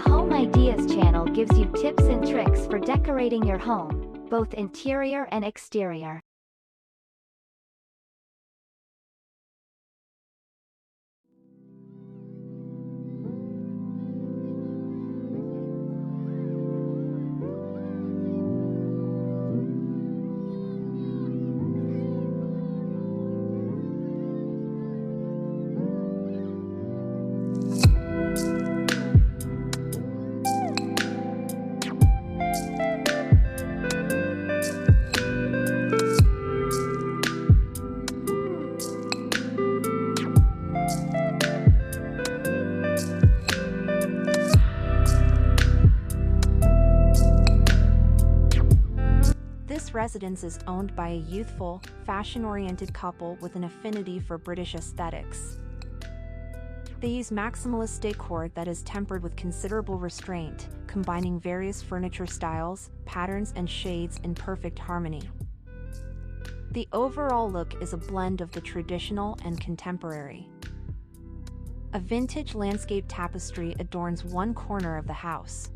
Home Ideas channel gives you tips and tricks for decorating your home, both interior and exterior. This residence is owned by a youthful, fashion-oriented couple with an affinity for British aesthetics. They use maximalist decor that is tempered with considerable restraint, combining various furniture styles, patterns and shades in perfect harmony. The overall look is a blend of the traditional and contemporary. A vintage landscape tapestry adorns one corner of the house.